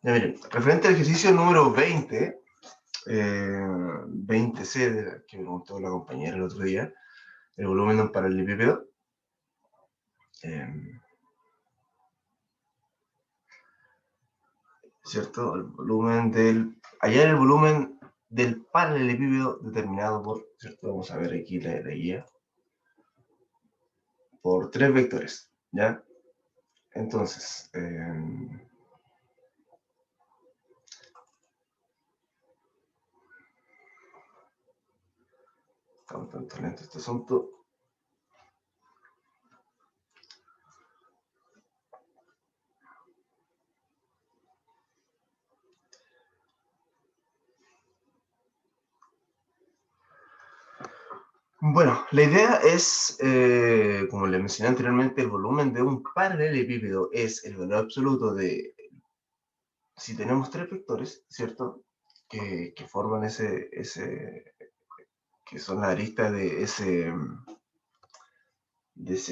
Ya miren, referente al ejercicio número 20, 20C, que me preguntó la compañera el otro día, el volumen de un paralelepípedo. ¿Cierto? El volumen del... Hallar el volumen del paralelepípedo determinado por, ¿cierto? Vamos a ver aquí la guía. Por 3 vectores, ¿ya? Entonces, está un tanto lento este asunto. Bueno, la idea es, como le mencioné anteriormente, el volumen de un paralelepípedo es el valor absoluto de, si tenemos 3 vectores, ¿cierto? Que forman que son la arista de ese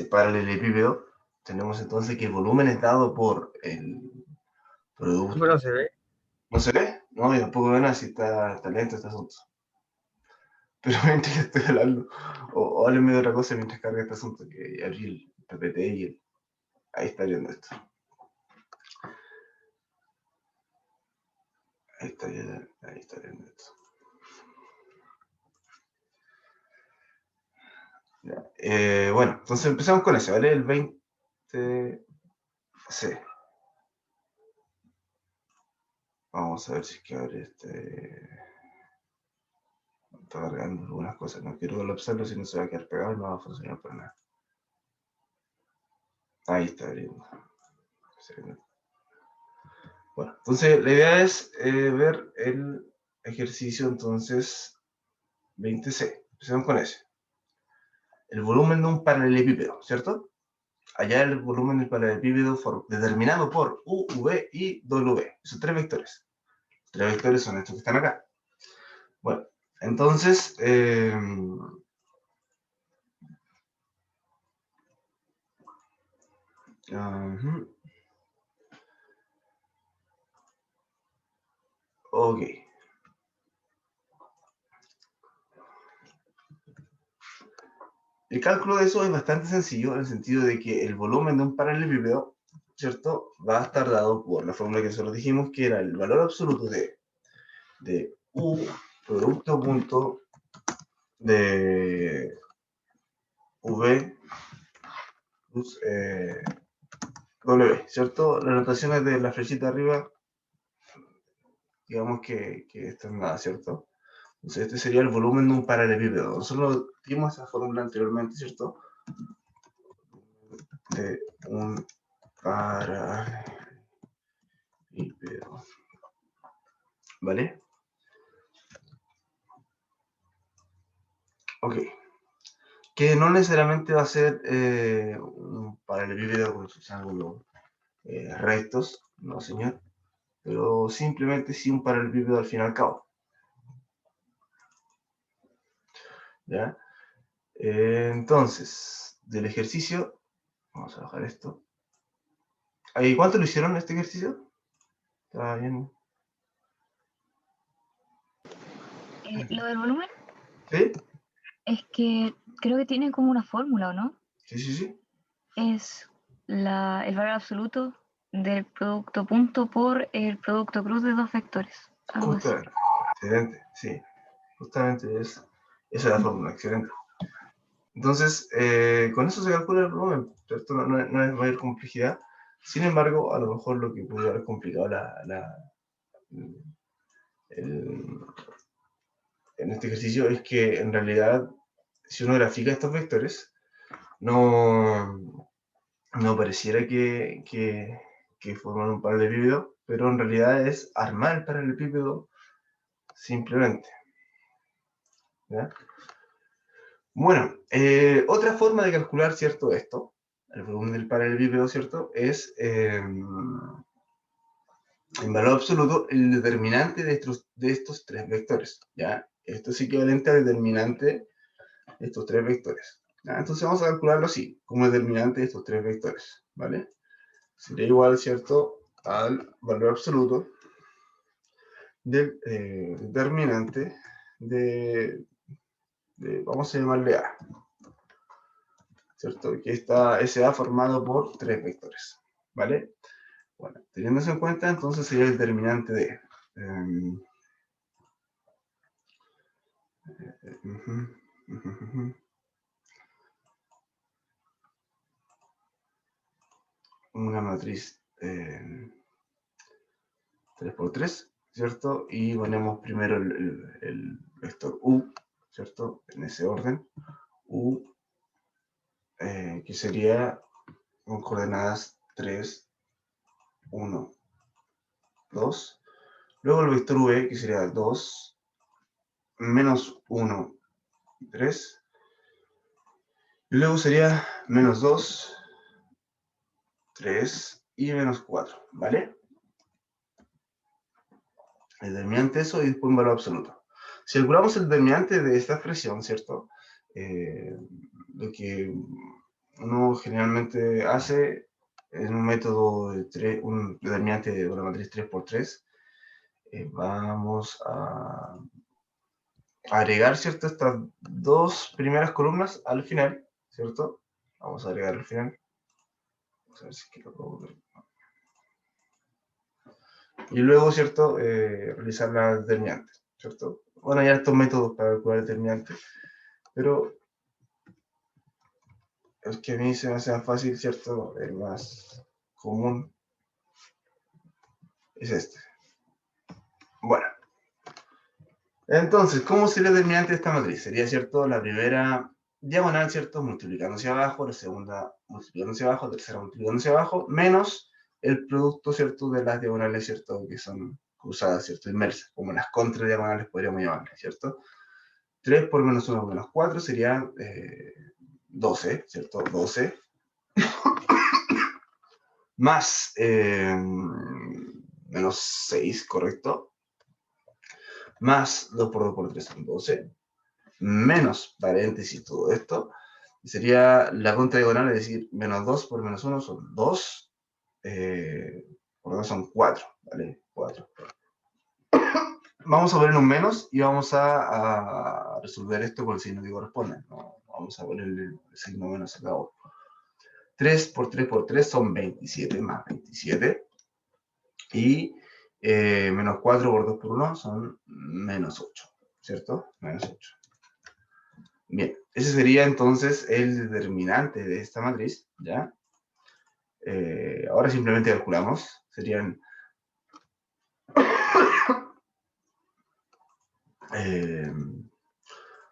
paralelepípedo, tenemos entonces que el volumen es dado por el producto. Bueno, se ve. ¿No se ve? No, yo tampoco veo nada si está lento este asunto. Pero mientras que estoy hablando, o háblenme de otra cosa mientras carga este asunto, que abrí el PPT y ahí está viendo esto. Ahí está viendo esto. Ya. Bueno, entonces empezamos con eso, ¿vale? El 20C. Vamos a ver si es que abre este... Está cargando algunas cosas, no quiero colapsarlo, si no se va a quedar pegado y no va a funcionar para nada. Ahí está abriendo. Bueno, entonces la idea es ver el ejercicio entonces 20C. Empecemos con ese. El volumen de un paralelepípedo, ¿cierto? Allá el volumen del paralelepípedo determinado por U, V y W. Esos 3 vectores. Los 3 vectores son estos que están acá. Bueno, entonces... ok. El cálculo de eso es bastante sencillo en el sentido de que el volumen de un paralelepípedo, ¿cierto? Va a estar dado por la fórmula que nosotros dijimos, que era el valor absoluto de U producto punto de V plus W, ¿cierto? Las notaciones de la flechita arriba, digamos que esto es nada, ¿cierto? Entonces este sería el volumen de un paralelepípedo. Nosotros dimos esa fórmula anteriormente, ¿cierto? De un paralelepípedo. ¿Vale? Ok. Que no necesariamente va a ser un paralelepípedo con sus ángulos rectos, no señor, pero simplemente sí un paralelepípedo al fin y al cabo. ¿Ya? Entonces, del ejercicio, vamos a bajar esto. ¿Cuánto lo hicieron este ejercicio? ¿Está bien? Lo del volumen ¿Sí? es que creo que tiene como una fórmula, ¿o no? Sí, sí, sí. Es el valor absoluto del producto punto por el producto cruz de dos vectores. Algo así. Justamente. Excelente, sí. Justamente esa es la fórmula, excelente. Entonces, con eso se calcula el volumen, ¿cierto? No es mayor complejidad. Sin embargo, a lo mejor lo que puede haber complicado en este ejercicio es que en realidad, si uno grafica estos vectores, no pareciera que forman un paralelepípedo, pero en realidad es armar el paralelepípedo simplemente. ¿Ya? Bueno, otra forma de calcular, ¿cierto? Esto, el volumen del paralelepípedo, ¿cierto? Es en valor absoluto el determinante de estos 3 vectores, ¿ya? Esto es equivalente al determinante de estos 3 vectores. ¿Ya? Entonces vamos a calcularlo así, como determinante de estos 3 vectores, ¿vale? Sería igual, ¿cierto? Al valor absoluto del determinante vamos a llamarle A, ¿cierto? Que está ese A formado por 3 vectores, ¿vale? Bueno, teniendo eso en cuenta, entonces sería el determinante de una matriz 3×3, ¿cierto? Y ponemos primero el vector U, ¿cierto? En ese orden. U, que sería con coordenadas 3, 1, 2. Luego el vector V, que sería 2, menos 1, 3. Y luego sería menos 2, 3 y menos 4, ¿vale? El determinante eso y después un valor absoluto. Si calculamos el determinante de esta expresión, ¿cierto? Lo que uno generalmente hace en un método de un determinante de una matriz 3×3, vamos a agregar, ¿cierto? Estas dos primeras columnas al final, ¿cierto? Vamos a agregar al final. Vamos a ver si lo puedo ver. Y luego, ¿cierto? Realizar la determinante, ¿cierto? Bueno, hay estos métodos para calcular determinante, pero el que a mí se me hace más fácil, ¿cierto? El más común es este. Bueno. Entonces, ¿cómo sería el determinante de esta matriz? Sería, ¿cierto? La primera diagonal, ¿cierto? Multiplicándose abajo, la segunda multiplicándose abajo, la tercera multiplicándose abajo, menos el producto, ¿cierto? De las diagonales, ¿cierto? Que son cruzadas, ¿cierto? Inversas, como las contradiagonales podríamos llamarlas, ¿cierto? 3 por menos 1 menos 4 sería 12, ¿cierto? 12. Más menos 6, ¿correcto? Más 2 por 2 por 3 son 12. Menos paréntesis todo esto. Sería la contradiagonal, es decir, menos 2 por menos 1 son 2. Por 2 son 4, ¿vale? 4. Vamos a poner un menos y vamos a resolver esto con el signo que corresponde. ¿No? Vamos a ponerle el signo menos acá. 3 por 3 por 3 son 27, más 27. Y menos 4 por 2 por 1 son menos 8, ¿cierto? Menos 8. Bien, ese sería entonces el determinante de esta matriz, ¿ya? Ahora simplemente calculamos. Serían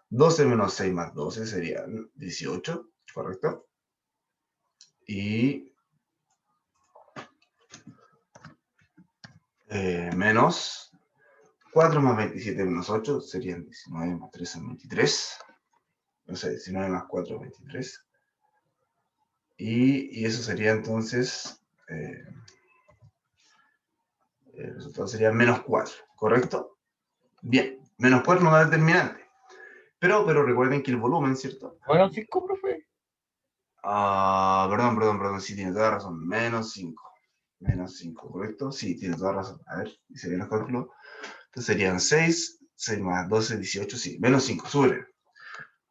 12 menos 6 más 12 serían 18, ¿correcto? Y menos 4 más 27 menos 8 serían 19 más 3 son 23. No sé, 19 más 4 23. Y eso sería entonces, el resultado sería menos 4, ¿correcto? Bien, menos 4 no da determinante. Pero recuerden que el volumen, ¿cierto? Bueno, 5, profe. Perdón, sí, tiene toda razón. Menos 5. Menos 5, ¿correcto? Sí, tiene toda razón. A ver, hice bien los cálculos. Entonces serían 6, 6 más 12, 18, sí, menos 5, sube.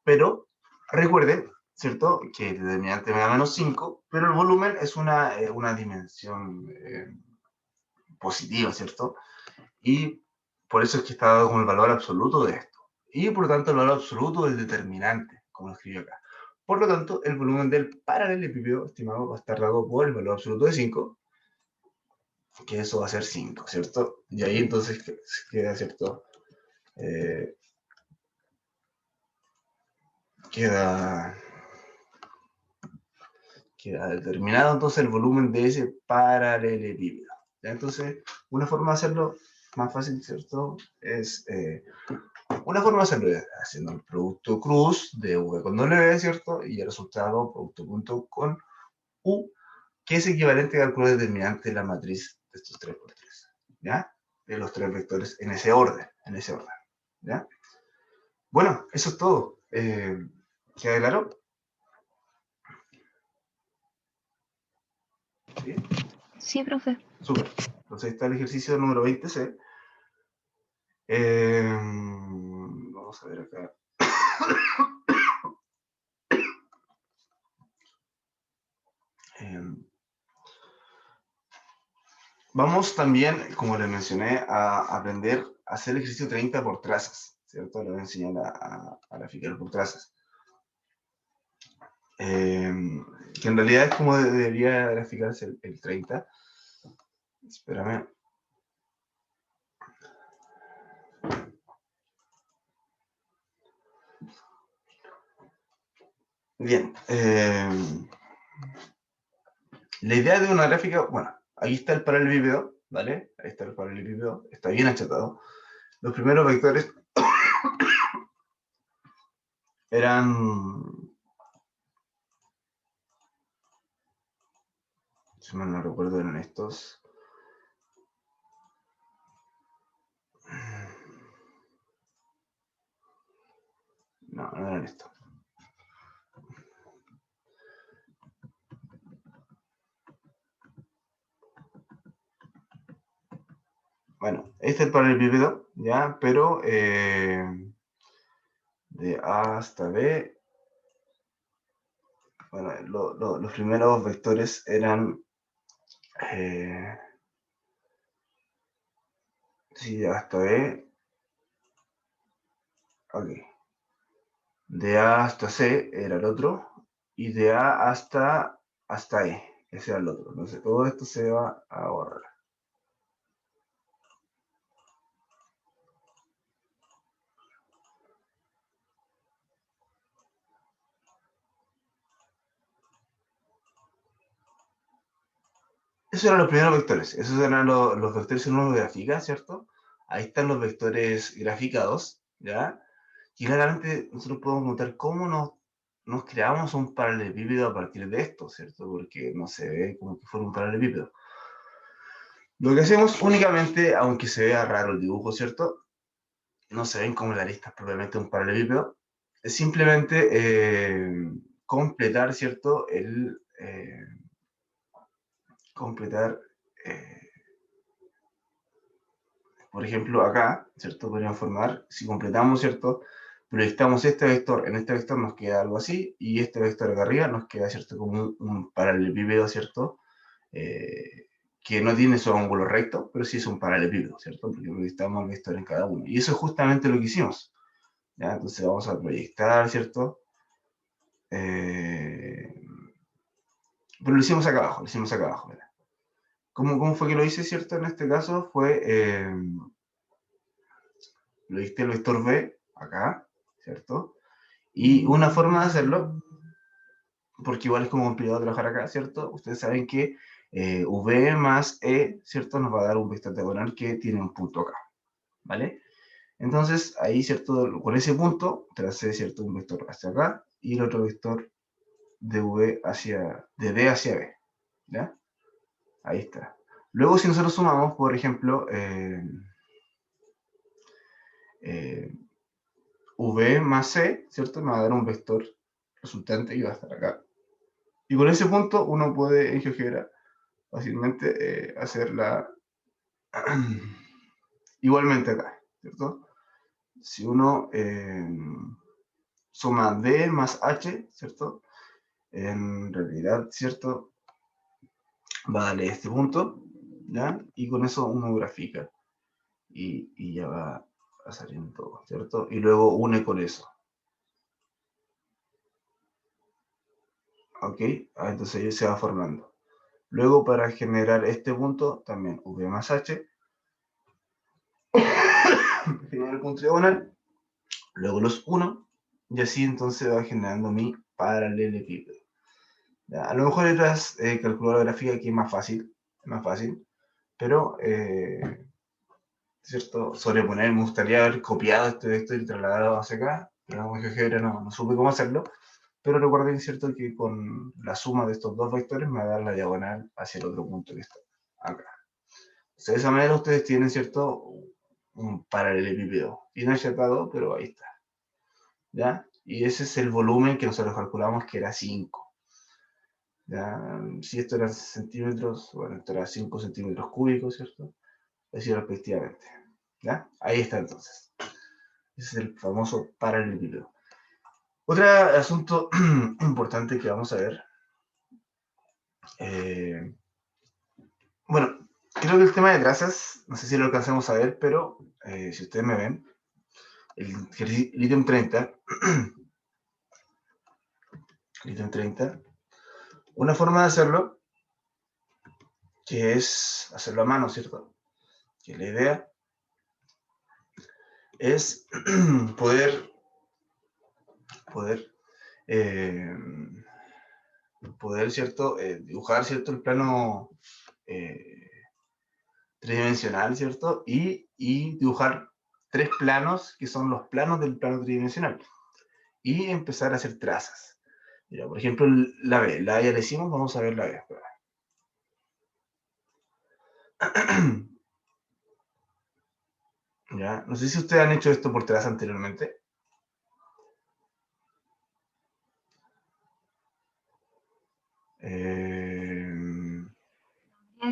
Pero recuerden, ¿cierto? Que el determinante me da menos 5, pero el volumen es una dimensión positiva, ¿cierto? Y por eso es que está dado como el valor absoluto de esto. Y por lo tanto el valor absoluto del determinante, como lo escribí acá. Por lo tanto, el volumen del paralelepípedo estimado va a estar dado por el valor absoluto de 5, que eso va a ser 5, ¿cierto? Y ahí entonces queda, ¿cierto? Queda determinado entonces el volumen de ese paralelepípedo. ¿Ya? Entonces, una forma de hacerlo más fácil, ¿cierto? Es una forma de hacerlo es haciendo el producto cruz de V con W, ¿cierto? Y el resultado, producto punto con U, que es equivalente a calcular el determinante de la matriz de estos 3×3, ¿ya? De los 3 vectores en ese orden, ¿ya? Bueno, eso es todo. ¿Queda claro? ¿Sí? Sí, profe. Súper. Entonces está el ejercicio número 20C. Vamos a ver acá. Vamos también, como les mencioné, a aprender a hacer el ejercicio 30 por trazas, ¿cierto? Les voy a enseñar a graficar por trazas. Que en realidad es como debería graficarse el 30. Espérame. Bien. La idea de una gráfica, bueno, ahí está el paralelepípedo, ¿vale? Ahí está el paralelepípedo, está bien achatado. Los primeros vectores eran, si mal no recuerdo, eran estos. No, no eran estos. Bueno, este es el paralelepípedo, ¿ya? Pero de A hasta B, bueno, los primeros vectores eran, sí, hasta B, ok. De A hasta C era el otro, y de A hasta E, ese era el otro. Entonces todo esto se va a borrar. Esos eran los primeros vectores, esos eran los vectores en una gráfica, ¿cierto? Ahí están los vectores graficados, ¿ya? Y claramente nosotros podemos notar cómo nos creamos un paralelepípedo a partir de esto, ¿cierto? Porque no se ve como que fuera un paralelepípedo. Lo que hacemos únicamente, aunque se vea raro el dibujo, ¿cierto? No se ven como la lista es propiamente un paralelepípedo, es simplemente completar, ¿cierto? Completar, por ejemplo, acá, ¿cierto? Podríamos formar, si completamos, ¿cierto? Proyectamos este vector, en este vector nos queda algo así, y este vector acá arriba nos queda, ¿cierto? Como un paralelepípedo, ¿cierto? Que no tiene su ángulo recto, pero sí es un paralelepípedo, ¿cierto? Porque proyectamos el vector en cada uno. Y eso es justamente lo que hicimos, ¿ya? Entonces vamos a proyectar, ¿cierto? Pero lo hicimos acá abajo, ¿verdad? ¿Cómo fue que lo hice, cierto? En este caso fue, lo dicté el vector B, acá, ¿cierto? Y una forma de hacerlo, porque igual es como complicado trabajar acá, ¿cierto? Ustedes saben que V más E, ¿cierto? Nos va a dar un vector diagonal que tiene un punto acá, ¿vale? Entonces, ahí, ¿cierto? Con ese punto, tracé, ¿cierto? Un vector hacia acá y el otro vector de D hacia B, ¿ya? Ahí está. Luego, si nosotros sumamos, por ejemplo, V más C, ¿cierto? Me va a dar un vector resultante y va a estar acá. Y con ese punto uno puede en GeoGebra fácilmente hacerla igualmente acá, ¿cierto? Si uno suma D más H, ¿cierto? En realidad, ¿cierto? Vale este punto, ¿ya? Y con eso uno grafica y ya va a salir todo, ¿cierto? Y luego une con eso. ¿Ok? Entonces ahí se va formando. Luego para generar este punto, también V más H, generar el punto diagonal, luego los 1, y así entonces va generando mi paralelepípedo. A lo mejor hay otras calculadoras gráficas que es más fácil, pero, ¿cierto? Sobreponer, me gustaría haber copiado este vector y trasladado hacia acá, pero como GeoGebra no supe cómo hacerlo, pero recuerden, ¿cierto? Que con la suma de estos dos vectores me va a dar la diagonal hacia el otro punto que está acá. O sea, de esa manera ustedes tienen, ¿cierto? Un paralelepípedo. Bien achatado, pero ahí está. ¿Ya? Y ese es el volumen que nosotros calculamos que era 5. ¿Ya? Si esto era centímetros, bueno, esto era 5 centímetros cúbicos, ¿cierto? Así respectivamente. ¿Ya? Ahí está entonces. Ese es el famoso paralelepípedo. Otro asunto importante que vamos a ver. Bueno, creo que el tema de trazas, no sé si lo alcanzamos a ver, pero si ustedes me ven, el ítem 30, ítem 30, una forma de hacerlo, que es hacerlo a mano, ¿cierto? Que la idea es poder, eh, ¿cierto? Dibujar, ¿cierto? El plano tridimensional, ¿cierto? Y dibujar 3 planos, que son los planos del plano tridimensional. Y empezar a hacer trazas. Mira, por ejemplo, la B. La A ya la hicimos, vamos a ver la B. ¿Ya? No sé si ustedes han hecho esto por traza anteriormente.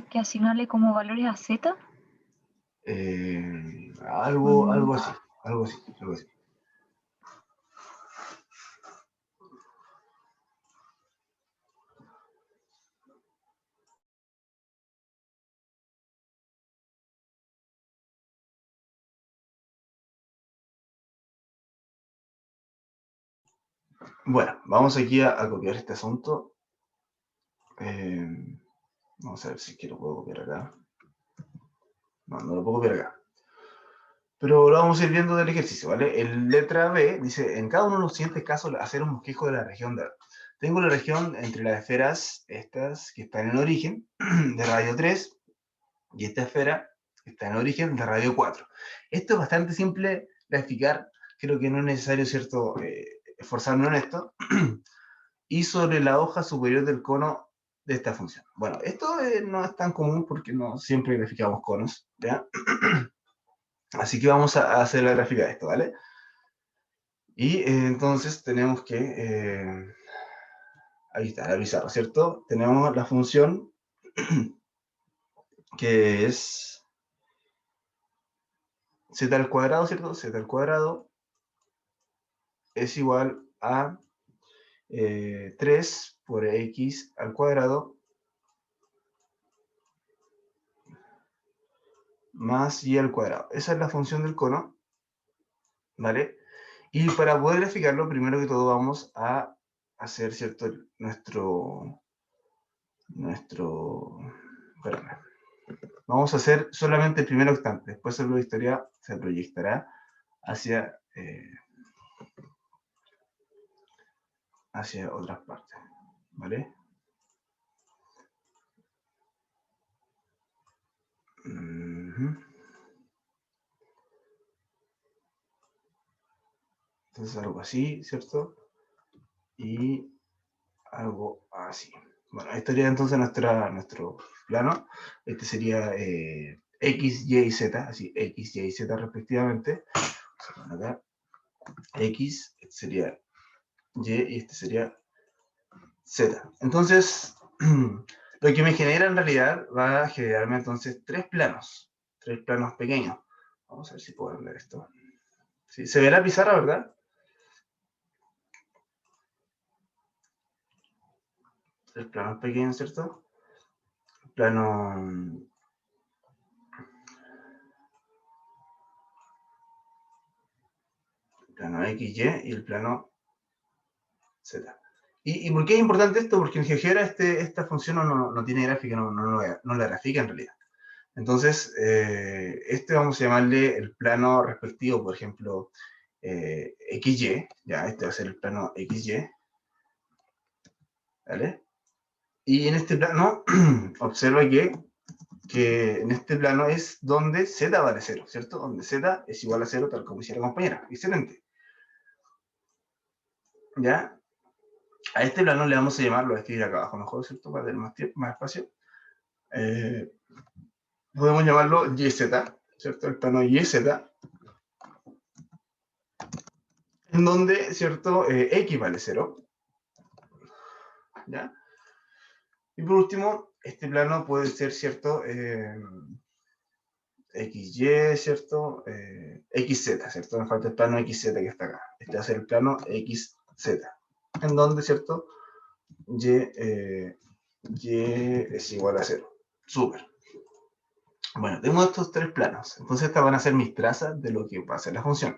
Que asignarle como valores a Z. Algo así, algo así, algo así. Bueno, vamos aquí a copiar este asunto. Vamos a ver si lo puedo copiar acá. No, no lo puedo copiar acá. Pero lo vamos a ir viendo del ejercicio, ¿vale? En letra B dice, en cada uno de los siguientes casos, hacer un bosquejo de la región de... Tengo la región entre las esferas, estas que están en origen, de radio 3, y esta esfera que está en origen de radio 4. Esto es bastante simple de explicar, creo que no es necesario, ¿cierto?, esforzarnos en esto. Y sobre la hoja superior del cono de esta función. Bueno, esto no es tan común porque no siempre graficamos conos, ¿ya? Así que vamos a hacer la gráfica de esto, ¿vale? Y entonces tenemos que, ahí está, la pizarra, ¿cierto? Tenemos la función que es z al cuadrado, ¿cierto? Z al cuadrado es igual a 3 por x al cuadrado más y al cuadrado. Esa es la función del cono, ¿vale? Y para poder graficarlo, primero que todo vamos a hacer, ¿cierto? Espérame. Vamos a hacer solamente el primer octante. Después la historia se proyectará hacia, hacia otras partes, ¿vale? Entonces algo así, ¿cierto? Y algo así. Bueno, esta sería entonces nuestro plano. Este sería X, Y y Z, así X, Y y Z respectivamente. Acá, X, este sería Y y este sería Z. Entonces, lo que me genera en realidad va a generarme entonces tres planos pequeños. Vamos a ver si puedo ver esto. ¿Sí? Se ve la pizarra, ¿verdad? Tres planos pequeños, ¿cierto? Plano XY y el plano Z. ¿Y por qué es importante esto? Porque en GeoGebra esta función no tiene gráfica, no la grafica en realidad. Entonces, este vamos a llamarle el plano respectivo, por ejemplo, XY, ya, este va a ser el plano XY, ¿vale? Y en este plano, observa que en este plano es donde Z vale 0, ¿cierto? Donde Z es igual a 0, tal como hiciera la compañera. Excelente. ¿Ya? A este plano le vamos a llamar, lo voy a escribir acá abajo mejor, ¿cierto? Para tener más tiempo, más espacio. Podemos llamarlo YZ, ¿cierto? El plano YZ, en donde, ¿cierto? X vale 0. ¿Ya? Y por último, este plano puede ser, ¿cierto? XY, ¿cierto? XZ, ¿cierto? Nos falta el plano XZ que está acá. Este va a ser el plano XZ. En donde, ¿cierto? Y es igual a 0. Súper. Bueno, tengo estos tres planos. Entonces estas van a ser mis trazas de lo que va a ser la función.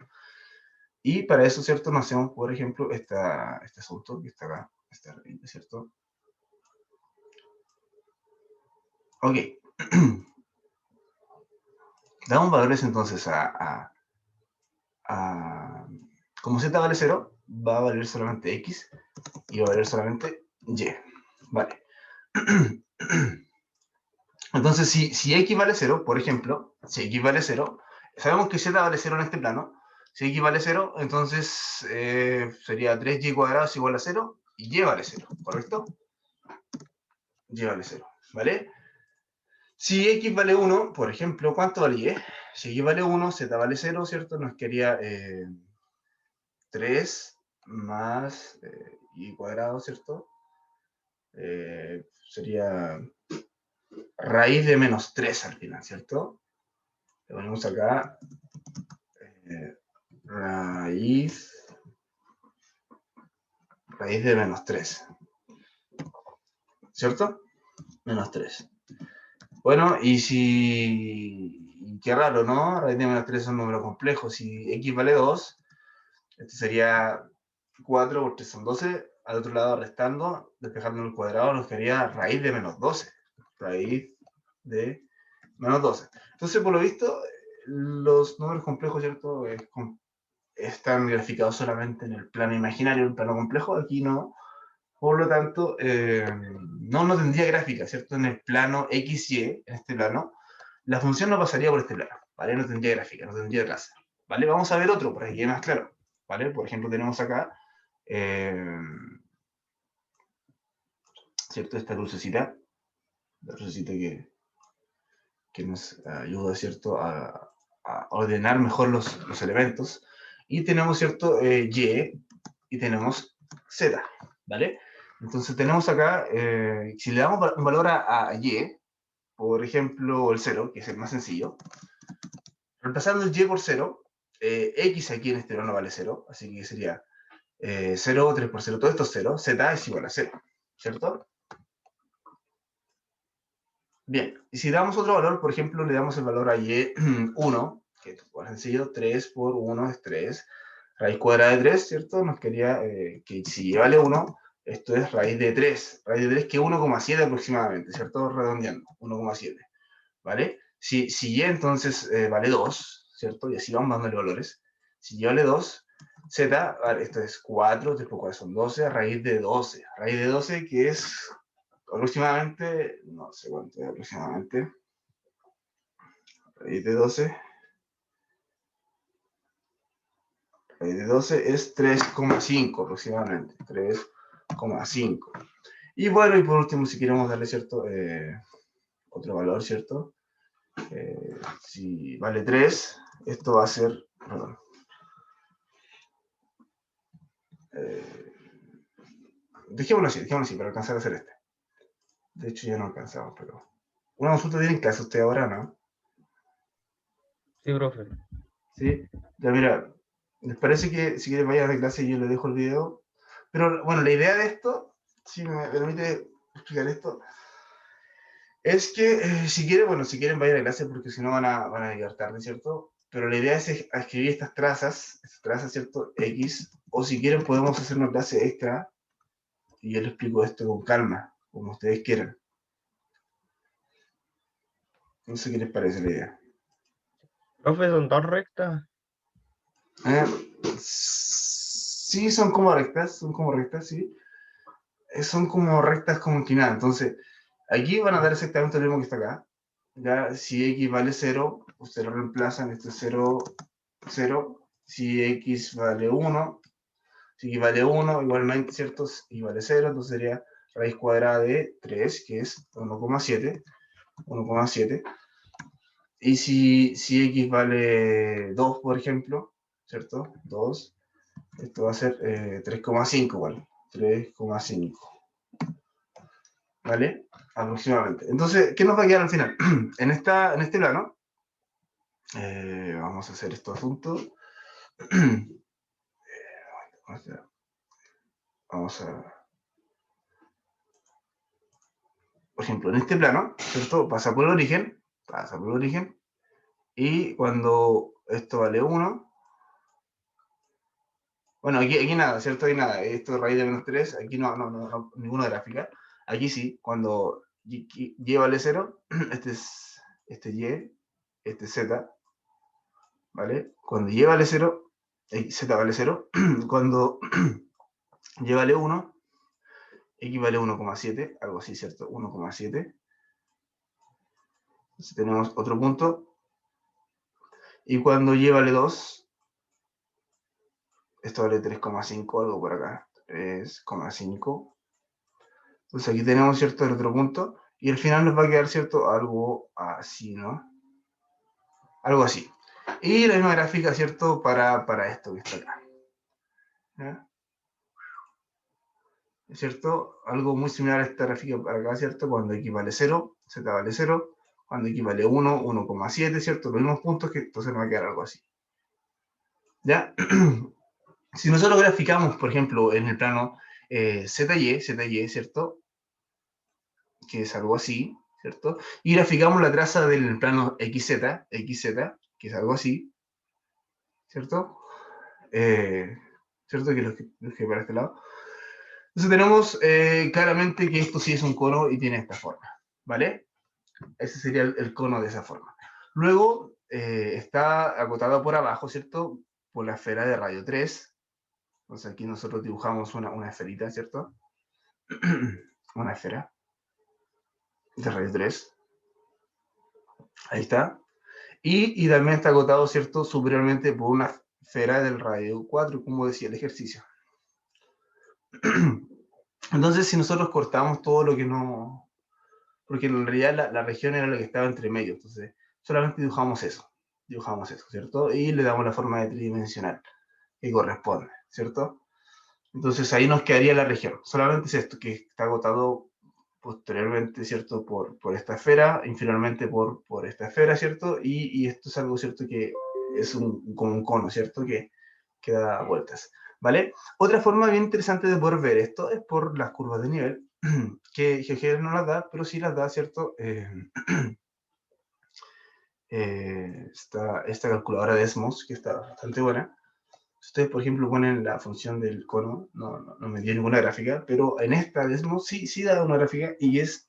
Y para eso, ¿cierto? Nos hacemos, por ejemplo, este asunto que está acá. Esta raíz, ¿cierto? Ok. Damos valores entonces como z vale 0, va a valer solamente x y va a valer solamente y. Vale. Entonces, si x vale 0, por ejemplo, si x vale 0, sabemos que z vale 0 en este plano. Si x vale 0, entonces sería 3y cuadrado es igual a 0 y y vale 0, ¿correcto? Y vale 0, ¿vale? Si x vale 1, por ejemplo, ¿cuánto vale y? Si x vale 1, z vale 0, ¿cierto? Nos quedaría 3 más y cuadrado, ¿cierto? Sería raíz de menos 3 al final, ¿cierto? Le ponemos acá raíz de menos 3, ¿cierto? Menos 3. Bueno, y si... Qué raro, ¿no? Raíz de menos 3 es un número complejo. Si x vale 2, esto sería 4 por 3 son 12. Al otro lado, restando, despejando el cuadrado, nos quedaría raíz de menos 12. Raíz de menos 12. Entonces, por lo visto, los números complejos, ¿cierto? Están graficados solamente en el plano imaginario, en el plano complejo. Aquí no. Por lo tanto, no tendría gráfica, ¿cierto? En el plano XY, en este plano, la función no pasaría por este plano, ¿vale? No tendría gráfica, no tendría traza, ¿vale? Vamos a ver otro, por aquí es más claro, ¿vale? Por ejemplo, tenemos acá, ¿cierto? Esta lucecita, la lucecita que nos ayuda, ¿cierto? A ordenar mejor los elementos. Y tenemos, ¿cierto? Y tenemos Z, ¿vale? Entonces tenemos acá, si le damos un valor a y, por ejemplo, el 0, que es el más sencillo, reemplazando el y por 0, x aquí en este no vale 0, así que sería 0, 3 por 0, todo esto es 0, z es igual a 0, ¿cierto? Bien, y si damos otro valor, por ejemplo, le damos el valor a y1, que es más sencillo, 3 por 1 es 3, raíz cuadrada de 3, ¿cierto? Nos quería que si y vale 1, esto es raíz de 3 que es 1,7 aproximadamente, ¿cierto? Redondeando, 1,7, ¿vale? Si y entonces vale 2, ¿cierto? Y así vamos dándole valores. Si y vale 2, z, vale, esto es 4, 3 por 4 son 12, raíz de 12 que es aproximadamente, no sé cuánto es aproximadamente, raíz de 12 es 3,5 aproximadamente, 3,5. Y bueno, y por último, si queremos darle, ¿cierto? Otro valor, ¿cierto? Si vale 3, esto va a ser, perdón, dejémoslo así, para alcanzar a hacer este. De hecho, ya no alcanzamos, pero... Una consulta tiene en clase usted ahora, ¿no? Sí, profe. Sí. Ya, mira, ¿les parece que si quieren vayan a la clase y yo les dejo el video? Pero, bueno, la idea de esto, si me permite explicar esto, es que si quieren vayan a la clase porque si no van a llegar tarde, ¿cierto? Pero la idea es escribir estas trazas, ¿cierto? X, o si quieren podemos hacer una clase extra y yo les explico esto con calma, como ustedes quieran. No sé qué les parece la idea. Profe, son dos rectas. Sí, son como rectas, sí. Son como rectas como inclinadas. Entonces, aquí van a dar exactamente lo mismo que está acá. Ya, si x vale 0, ustedes lo reemplazan, esto es 0, 0. Si x vale 1, si x vale 1, igualmente, ¿cierto? Y vale 0, entonces sería raíz cuadrada de 3, que es 1,7. 1,7. Y si x vale 2, por ejemplo, ¿cierto? 2, esto va a ser 3,5 igual. 3,5. ¿Vale? Aproximadamente. Entonces, ¿qué nos va a quedar al final? En este plano, Vamos a hacer estos asuntos. Vamos a... Por ejemplo, en este plano, ¿cierto? Pasa por el origen, y cuando esto vale 1, bueno, aquí nada, ¿cierto? Aquí nada, esto es raíz de menos 3, aquí no, ninguna gráfica. Aquí sí, cuando y vale 0, este y, este z, ¿vale? Cuando y vale 0, z vale 0, cuando y vale 1, x vale 1,7, algo así, ¿cierto? 1,7. Entonces tenemos otro punto. Y cuando y vale 2, esto vale 3,5, algo por acá. 3,5. Entonces aquí tenemos, ¿cierto? El otro punto. Y al final nos va a quedar, ¿cierto? Algo así, ¿no? Algo así. Y la misma gráfica, ¿cierto? Para esto que está acá. ¿Ya? ¿Cierto? Algo muy similar a esta gráfica para acá, ¿cierto? Cuando x vale 0, z vale 0. Cuando x vale 1, 1,7, ¿cierto? Los mismos puntos que entonces nos va a quedar algo así. ¿Ya? Si nosotros graficamos, por ejemplo, en el plano ZY, ¿cierto? Que es algo así, ¿cierto? Y graficamos la traza del plano XZ, que es algo así, ¿cierto? ¿Cierto? Que los que para este lado. Entonces tenemos claramente que esto sí es un cono y tiene esta forma, ¿vale? Ese sería el cono de esa forma. Luego está acotado por abajo, ¿cierto? Por la esfera de radio 3. Entonces aquí nosotros dibujamos una esferita, ¿cierto? Una esfera de radio 3. Ahí está. Y también está acotado, ¿cierto? Superiormente por una esfera del radio 4, como decía el ejercicio. Entonces, si nosotros cortamos todo lo que no... Porque en realidad la región era lo que estaba entre medio, entonces solamente dibujamos eso, ¿cierto? Y le damos la forma de tridimensional que corresponde, ¿cierto? Entonces ahí nos quedaría la región. Solamente es esto, que está agotado posteriormente, ¿cierto? Por esta esfera, inferiormente por esta esfera, ¿cierto? Y esto es algo, ¿cierto? Que es como un cono, ¿cierto? Que da vueltas, ¿vale? Otra forma bien interesante de poder ver esto es por las curvas de nivel, que GeoGebra no las da, pero sí las da, ¿cierto? Esta calculadora de Desmos, que está bastante buena. Si ustedes, por ejemplo, ponen la función del cono, no me dio ninguna gráfica, pero en esta Desmos sí da una gráfica, y es,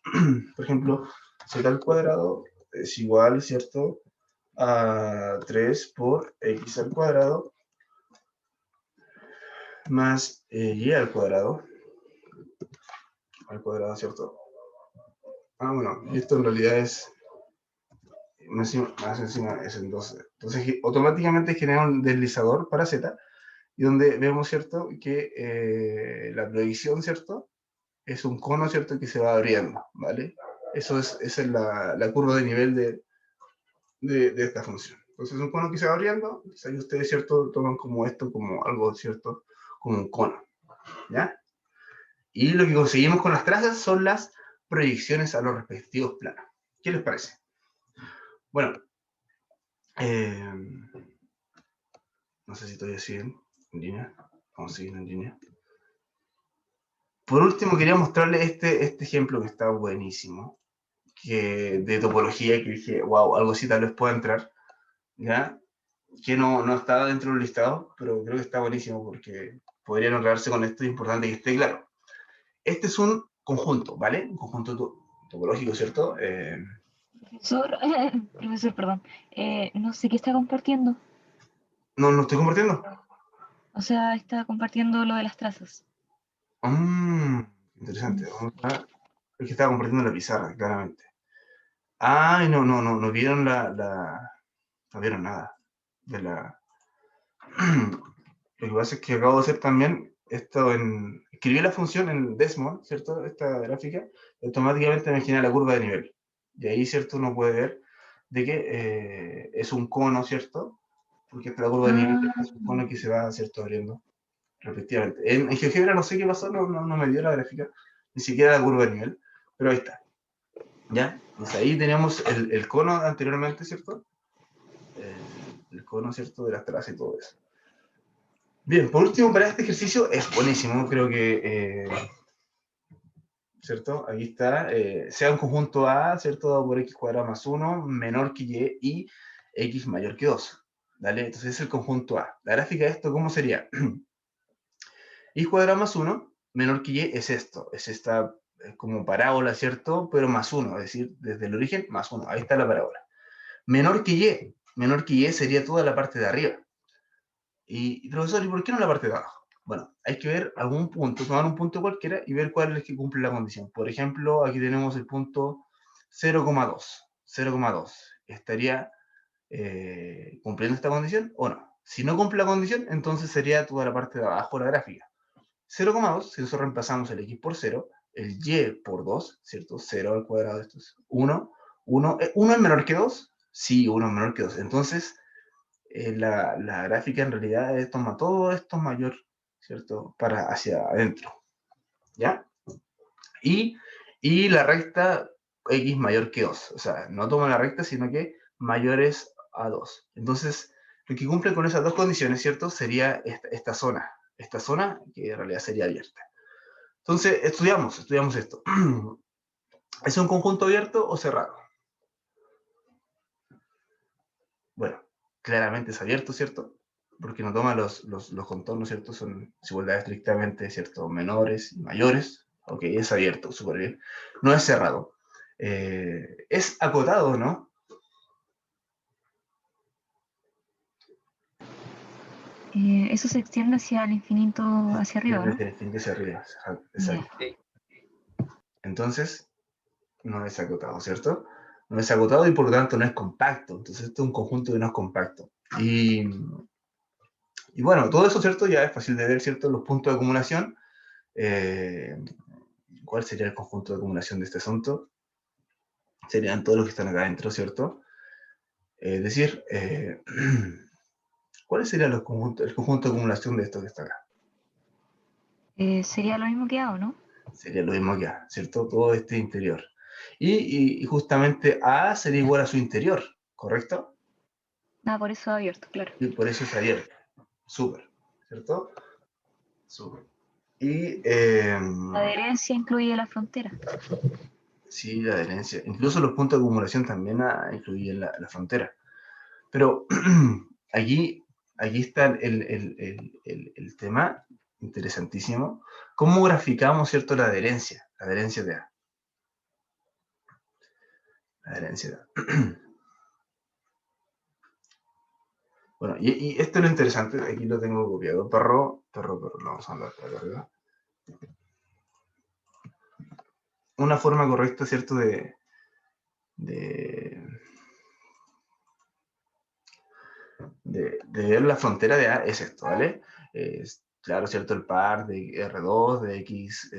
por ejemplo, z al cuadrado es igual, ¿cierto? A 3 por x al cuadrado más y al cuadrado, ¿cierto? Bueno, esto en realidad es más encima es en 12. Entonces, automáticamente genera un deslizador para z, y donde vemos, ¿cierto? Que la proyección, ¿cierto? Es un cono, ¿cierto? Que se va abriendo, ¿vale? Esa es la curva de nivel de esta función. Entonces, es un cono que se va abriendo, entonces ahí ustedes, ¿cierto? Toman como esto, como algo, ¿cierto? Como un cono, ¿ya? Y lo que conseguimos con las trazas son las proyecciones a los respectivos planos. ¿Qué les parece? Bueno, no sé si todavía siguen en línea. Vamos a seguir en línea. Por último, quería mostrarles este ejemplo que está buenísimo, de topología, que dije, wow, algo así tal vez pueda entrar, ¿ya? Que no está dentro del listado, pero creo que está buenísimo porque podrían enredarse con esto, es importante que esté claro. Este es un conjunto, ¿vale? Un conjunto topológico, ¿cierto? Profesor, perdón. No sé qué está compartiendo. No estoy compartiendo. O sea, está compartiendo lo de las trazas. Interesante. Es que estaba compartiendo la pizarra, claramente. Ah, no vieron no vieron nada de la... Lo que pasa es que acabo de hacer también esto escribí la función en Desmos, ¿cierto? Esta gráfica, automáticamente me genera la curva de nivel. Y ahí, ¿cierto? Uno puede ver de que es un cono, ¿cierto? Porque esta es la curva de nivel, es un cono que se va, ¿cierto? Abriendo respectivamente. En GeoGebra no sé qué pasó, no me dio la gráfica, ni siquiera la curva de nivel, pero ahí está. ¿Ya? Entonces ahí tenemos el cono anteriormente, ¿cierto? el cono, ¿cierto?, de las trazas y todo eso. Bien, por último, para este ejercicio es buenísimo, creo que, ¿cierto? Aquí está, sea un conjunto A, ¿cierto?, dado por x cuadrado más 1, menor que y x mayor que 2, ¿vale? Entonces es el conjunto A. La gráfica de esto, ¿cómo sería? Y cuadrado más 1, menor que y, es esto, es esta como parábola, ¿cierto? Pero más 1, es decir, desde el origen, más 1, ahí está la parábola. Menor que y sería toda la parte de arriba. Y profesor, ¿y por qué no la parte de abajo? Bueno, hay que ver algún punto, tomar un punto cualquiera y ver cuál es el que cumple la condición. Por ejemplo, aquí tenemos el punto 0,2. 0,2. ¿Estaría cumpliendo esta condición o no? Si no cumple la condición, entonces sería toda la parte de abajo de la gráfica. 0,2, si nosotros reemplazamos el x por 0, el y por 2, ¿cierto? 0 al cuadrado, esto es 1. 1 es menor que 2, sí, 1 es menor que 2. Entonces, la gráfica en realidad toma todo esto mayor, ¿cierto? Para hacia adentro, ¿ya? Y la recta x mayor que 2, o sea, no toma la recta, sino que mayores a 2. Entonces, lo que cumple con esas dos condiciones, ¿cierto? Sería esta zona que en realidad sería abierta. Entonces, estudiamos esto. ¿Es un conjunto abierto o cerrado? Bueno, claramente es abierto, ¿cierto? Porque no toma los contornos, ¿cierto? Son desigualdades estrictamente, ¿cierto? Menores y mayores. Ok, es abierto, súper bien. No es cerrado. Es acotado, ¿no? Eso se extiende hacia el infinito, hacia arriba, ¿no? Desde el fin hacia arriba. Exacto. Ya. Entonces, no es acotado, ¿cierto? No es acotado y por lo tanto no es compacto. Entonces, esto es un conjunto que no es compacto. Y bueno, todo eso, ¿cierto? Ya es fácil de ver, ¿cierto? Los puntos de acumulación. ¿Cuál sería el conjunto de acumulación de este asunto? Serían todos los que están acá adentro, ¿cierto? Es decir, ¿cuál sería el conjunto de acumulación de esto que está acá? Sería lo mismo que A, ¿o no? Sería lo mismo que A, ¿cierto? Todo este interior. Y justamente A sería igual a su interior, ¿correcto? Ah, por eso abierto, claro. Y por eso es abierto. Súper, ¿cierto? Súper. Y La adherencia incluye la frontera. sí, la adherencia. Incluso los puntos de acumulación también incluyen la frontera. Pero aquí está el tema interesantísimo. ¿Cómo graficamos, cierto, la adherencia? La adherencia de A. La adherencia de A. Bueno, y esto es lo interesante. Aquí lo tengo copiado. Perro, lo vamos a mandar para arriba. Una forma correcta, ¿cierto? De ver la frontera de A es esto, ¿vale? Claro, ¿cierto? El par de R2 de x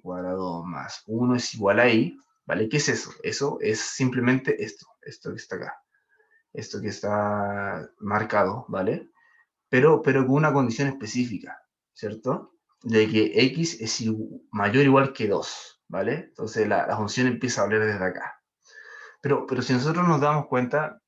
cuadrado más 1 es igual a I, ¿vale? ¿Qué es eso? Eso es simplemente esto que está acá, esto que está marcado, ¿vale? Pero con una condición específica, ¿cierto? De que x es mayor o igual que 2, ¿vale? Entonces la función empieza a hablar desde acá. Pero si nosotros nos damos cuenta,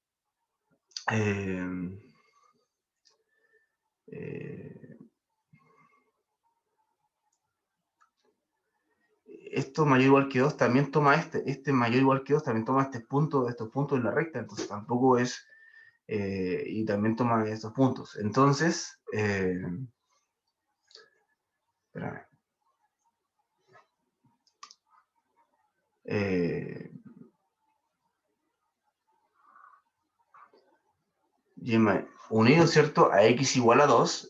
esto mayor o igual que 2 también toma este mayor o igual que 2 también toma estos puntos en la recta, entonces tampoco es, y también toma estos puntos. Entonces, espérame. Unido, ¿cierto? A x igual a 2,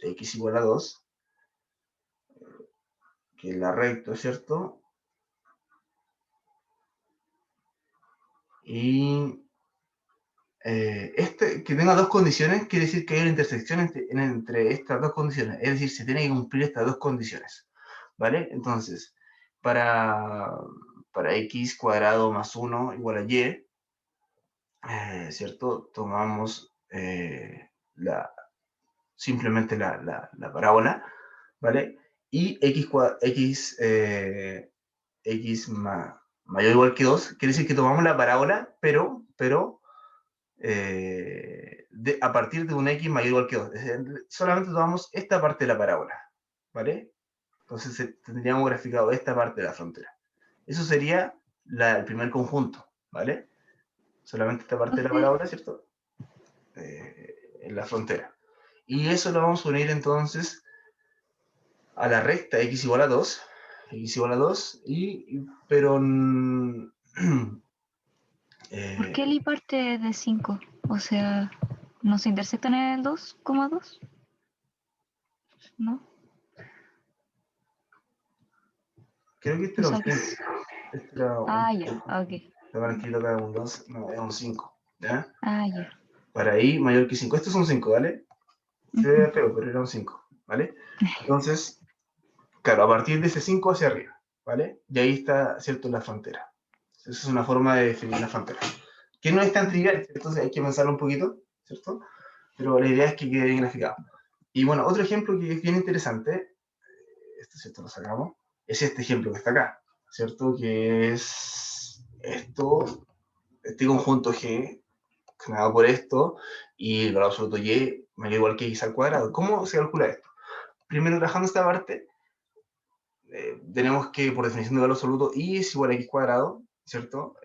que es la recta, ¿cierto? Y que tenga dos condiciones quiere decir que hay una intersección entre estas dos condiciones, es decir, se tiene que cumplir estas dos condiciones, ¿vale? Entonces, para x cuadrado más 1 igual a y, ¿cierto? Tomamos simplemente la parábola, ¿vale? Y x mayor o igual que 2, quiere decir que tomamos la parábola, pero a partir de un x mayor o igual que 2. Es decir, solamente tomamos esta parte de la parábola, ¿vale? Entonces tendríamos graficado esta parte de la frontera. Eso sería el primer conjunto, ¿vale? Solamente esta parte de la parábola, ¿cierto? En la frontera. Y eso lo vamos a unir entonces a la recta x igual a 2, pero ¿Por qué el y parte de 5? O sea, ¿no se intersectan en el 2,2? ¿No? creo que este era un 5. Este era un, ya, ok. estaba escrito acá un 2, no, era un 5, ¿ya? Ya. Para i mayor que 5. Esto es un 5, ¿vale? Se ve feo, pero era un 5, ¿vale? Entonces, claro, a partir de ese 5 hacia arriba, ¿vale? Y ahí está, ¿cierto?, la frontera. Esa es una forma de definir la frontera. Que no es tan trivial, entonces hay que pensarlo un poquito, ¿cierto? Pero la idea es que quede bien graficado. Y bueno, otro ejemplo que es bien interesante, esto, ¿cierto?, lo sacamos, es este ejemplo que está acá, ¿cierto? Que es esto, este conjunto G, generado por esto, y el valor absoluto Y mayor o igual que x al cuadrado. ¿Cómo se calcula esto? Primero, trabajando esta parte, tenemos que, por definición de valor absoluto, y es igual a x cuadrado, ¿cierto?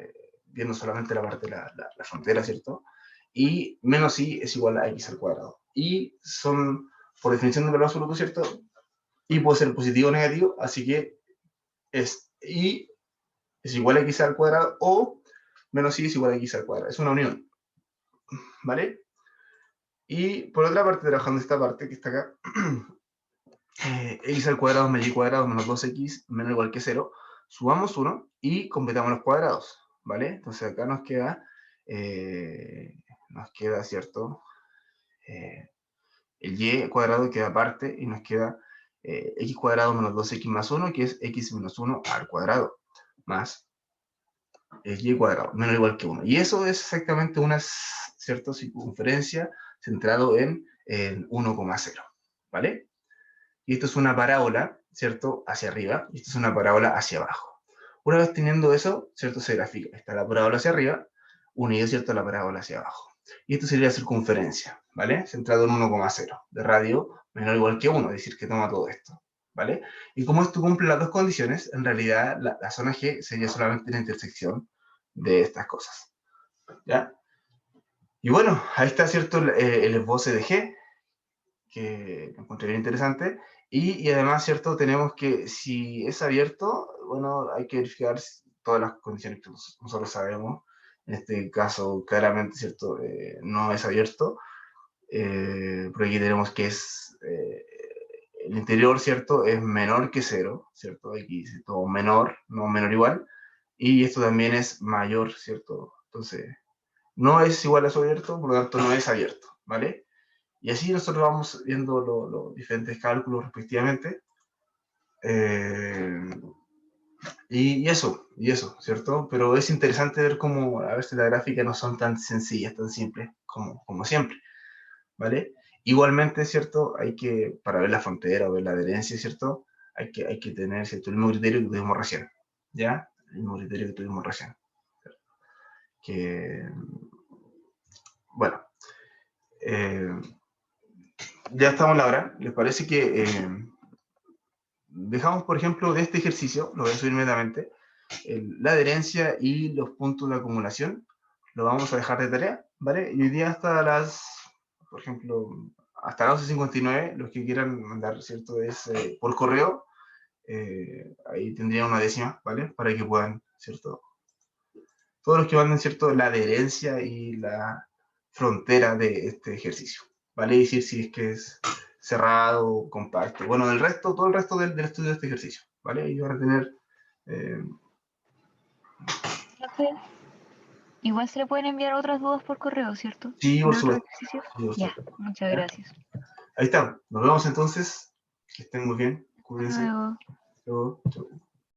Viendo solamente la parte de la frontera, ¿cierto? Y menos y es igual a x al cuadrado. Y son, por definición de valor absoluto, ¿cierto? Y puede ser positivo o negativo, así que es y es igual a x al cuadrado o menos y es igual a x al cuadrado. Es una unión, ¿vale? Y por otra parte, trabajando esta parte que está acá, x al cuadrado menos y cuadrado menos 2x menos o igual que 0, sumamos 1 y completamos los cuadrados, ¿vale? Entonces acá nos queda, ¿cierto? El y cuadrado queda aparte y nos queda x cuadrado menos 2x más 1, que es x menos 1 al cuadrado, más el y cuadrado, menos o igual que 1. Y eso es exactamente una, ¿cierto?, circunferencia centrado en 1,0, ¿vale? Y esto es una parábola, ¿cierto?, hacia arriba, y esto es una parábola hacia abajo. Una vez teniendo eso, ¿cierto?, se grafica. Está la parábola hacia arriba, unido, ¿cierto?, a la parábola hacia abajo. Y esto sería la circunferencia, ¿vale? Centrado en 1,0, de radio menor o igual que 1, es decir, que toma todo esto, ¿vale? Y como esto cumple las dos condiciones, en realidad la zona G sería solamente la intersección de estas cosas, ¿ya? Y bueno, ahí está, ¿cierto?, el esboce de G, que encontré bien interesante. Y además, ¿cierto?, tenemos que, si es abierto, bueno, hay que verificar todas las condiciones que nosotros sabemos. En este caso, claramente, ¿cierto?, no es abierto. Por aquí tenemos que es el interior, ¿cierto?, es menor que 0, ¿cierto? Aquí dice todo menor, no menor igual. Y esto también es mayor, ¿cierto? Entonces, no es igual a eso abierto, por lo tanto no es abierto, ¿vale? Y así nosotros vamos viendo los diferentes cálculos respectivamente. Y eso, ¿cierto? Pero es interesante ver cómo a veces las gráficas no son tan sencillas, tan simples como siempre, ¿vale? Igualmente, ¿cierto? Hay que, para ver la frontera o ver la adherencia, ¿cierto? Hay que tener, ¿cierto?, el mismo criterio que tuvimos recién, ¿ya? El mismo criterio que tuvimos recién. Que, bueno, ya estamos en la hora. ¿Les parece que dejamos, por ejemplo, de este ejercicio, lo voy a subir inmediatamente, la adherencia y los puntos de acumulación, lo vamos a dejar de tarea, ¿vale? Y hoy día hasta las, por ejemplo, hasta las 11:59, los que quieran mandar, ¿cierto?, es por correo, ahí tendría una décima, ¿vale? Para que puedan, ¿cierto? Todos los que manden, ¿cierto?, la adherencia y la frontera de este ejercicio, ¿vale? Y decir si es que es cerrado, compacto. Bueno, del resto, todo el resto del estudio de este ejercicio, ¿vale? Y van a tener... Igual se le pueden enviar otras dudas por correo, ¿cierto? Sí, por ¿De otros supuesto. ejercicios? Sí, por Ya, supuesto. muchas ¿Ya? gracias. Ahí está. Nos vemos entonces. Que estén muy bien. Hasta Cuídense. luego. Luego. Chau.